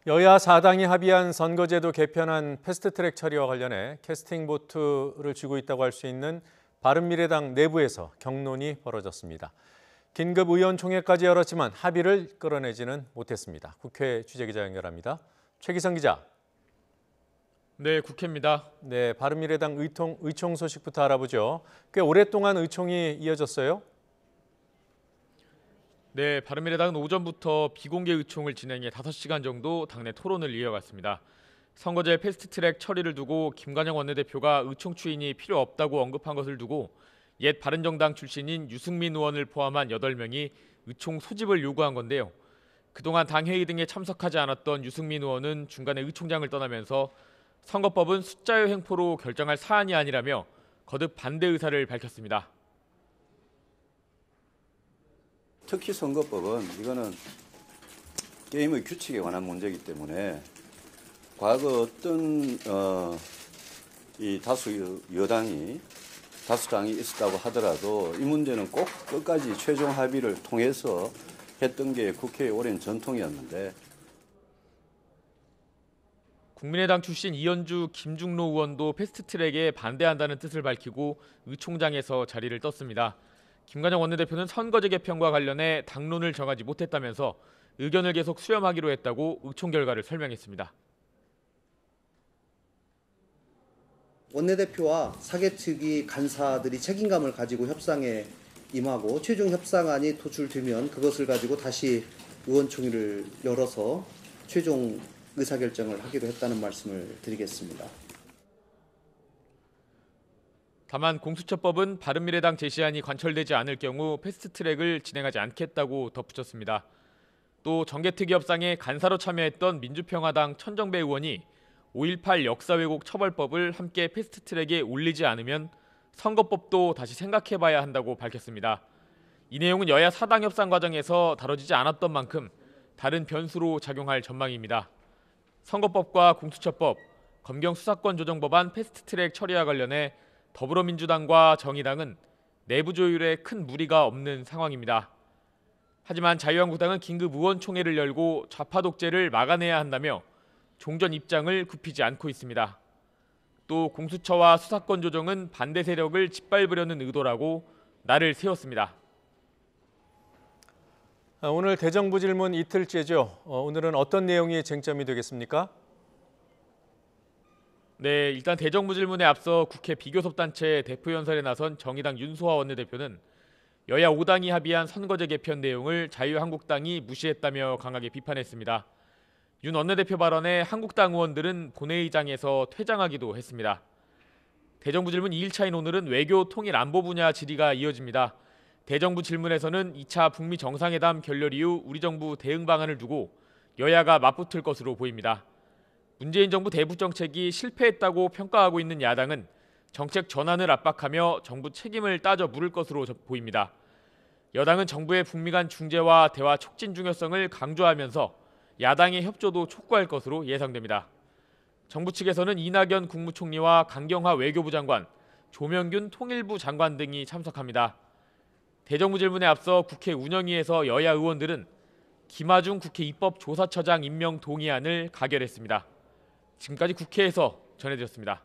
여야 4당이 합의한 선거제도 개편안 패스트트랙 처리와 관련해 캐스팅 보트를 쥐고 있다고 할 수 있는 바른미래당 내부에서 격론이 벌어졌습니다. 긴급 의원총회까지 열었지만 합의를 끌어내지는 못했습니다. 국회 취재기자 연결합니다. 최기성 기자. 네, 국회입니다. 네, 바른미래당 의총 소식부터 알아보죠. 꽤 오랫동안 의총이 이어졌어요? 네, 바른미래당은 오전부터 비공개 의총을 진행해 5시간 정도 당내 토론을 이어갔습니다. 선거제 패스트트랙 처리를 두고 김관영 원내대표가 의총 추인이 필요 없다고 언급한 것을 두고 옛 바른정당 출신인 유승민 의원을 포함한 8명이 의총 소집을 요구한 건데요. 그동안 당 회의 등에 참석하지 않았던 유승민 의원은 중간에 의총장을 떠나면서 선거법은 숫자의 횡포로 결정할 사안이 아니라며 거듭 반대 의사를 밝혔습니다. 특히 선거법은 이거는 게임의 규칙에 관한 문제이기 때문에 과거 어떤 이 다수 여당이 다수당이 있었다고 하더라도 이 문제는 꼭 끝까지 최종 합의를 통해서 했던 게 국회의 오랜 전통이었는데 국민의당 출신 이현주, 김중로 의원도 패스트트랙에 반대한다는 뜻을 밝히고 의총장에서 자리를 떴습니다. 김관영 원내대표는 선거제 개편과 관련해 당론을 정하지 못했다면서 의견을 계속 수렴하기로 했다고 의총 결과를 설명했습니다. 원내대표와 사개특위 간사들이 책임감을 가지고 협상에 임하고 최종 협상안이 도출되면 그것을 가지고 다시 의원총회를 열어서 최종 의사결정을 하기로 했다는 말씀을 드리겠습니다. 다만 공수처법은 바른미래당 제시안이 관철되지 않을 경우 패스트트랙을 진행하지 않겠다고 덧붙였습니다. 또 정개특위 협상에 간사로 참여했던 민주평화당 천정배 의원이 5.18 역사왜곡 처벌법을 함께 패스트트랙에 올리지 않으면 선거법도 다시 생각해봐야 한다고 밝혔습니다. 이 내용은 여야 4당 협상 과정에서 다뤄지지 않았던 만큼 다른 변수로 작용할 전망입니다. 선거법과 공수처법, 검경 수사권 조정 법안 패스트트랙 처리와 관련해 더불어민주당과 정의당은 내부 조율에 큰 무리가 없는 상황입니다. 하지만 자유한국당은 긴급 의원총회를 열고 좌파 독재를 막아내야 한다며 종전 입장을 굽히지 않고 있습니다. 또 공수처와 수사권 조정은 반대 세력을 짓밟으려는 의도라고 날을 세웠습니다. 오늘 대정부 질문 이틀째죠. 오늘은 어떤 내용이 쟁점이 되겠습니까? 네, 일단 대정부 질문에 앞서 국회 비교섭단체 대표연설에 나선 정의당 윤소아 원내대표는 여야 5당이 합의한 선거제 개편 내용을 자유한국당이 무시했다며 강하게 비판했습니다. 윤 원내대표 발언에 한국당 의원들은 본회의장에서 퇴장하기도 했습니다. 대정부 질문 2일차인 오늘은 외교 통일 안보 분야 질의가 이어집니다. 대정부 질문에서는 2차 북미 정상회담 결렬 이후 우리 정부 대응 방안을 두고 여야가 맞붙을 것으로 보입니다. 문재인 정부 대북 정책이 실패했다고 평가하고 있는 야당은 정책 전환을 압박하며 정부 책임을 따져 물을 것으로 보입니다. 여당은 정부의 북미 간 중재와 대화 촉진 중요성을 강조하면서 야당의 협조도 촉구할 것으로 예상됩니다. 정부 측에서는 이낙연 국무총리와 강경화 외교부 장관, 조명균 통일부 장관 등이 참석합니다. 대정부 질문에 앞서 국회 운영위에서 여야 의원들은 김하중 국회 입법조사처장 임명 동의안을 가결했습니다. 지금까지 국회에서 전해드렸습니다.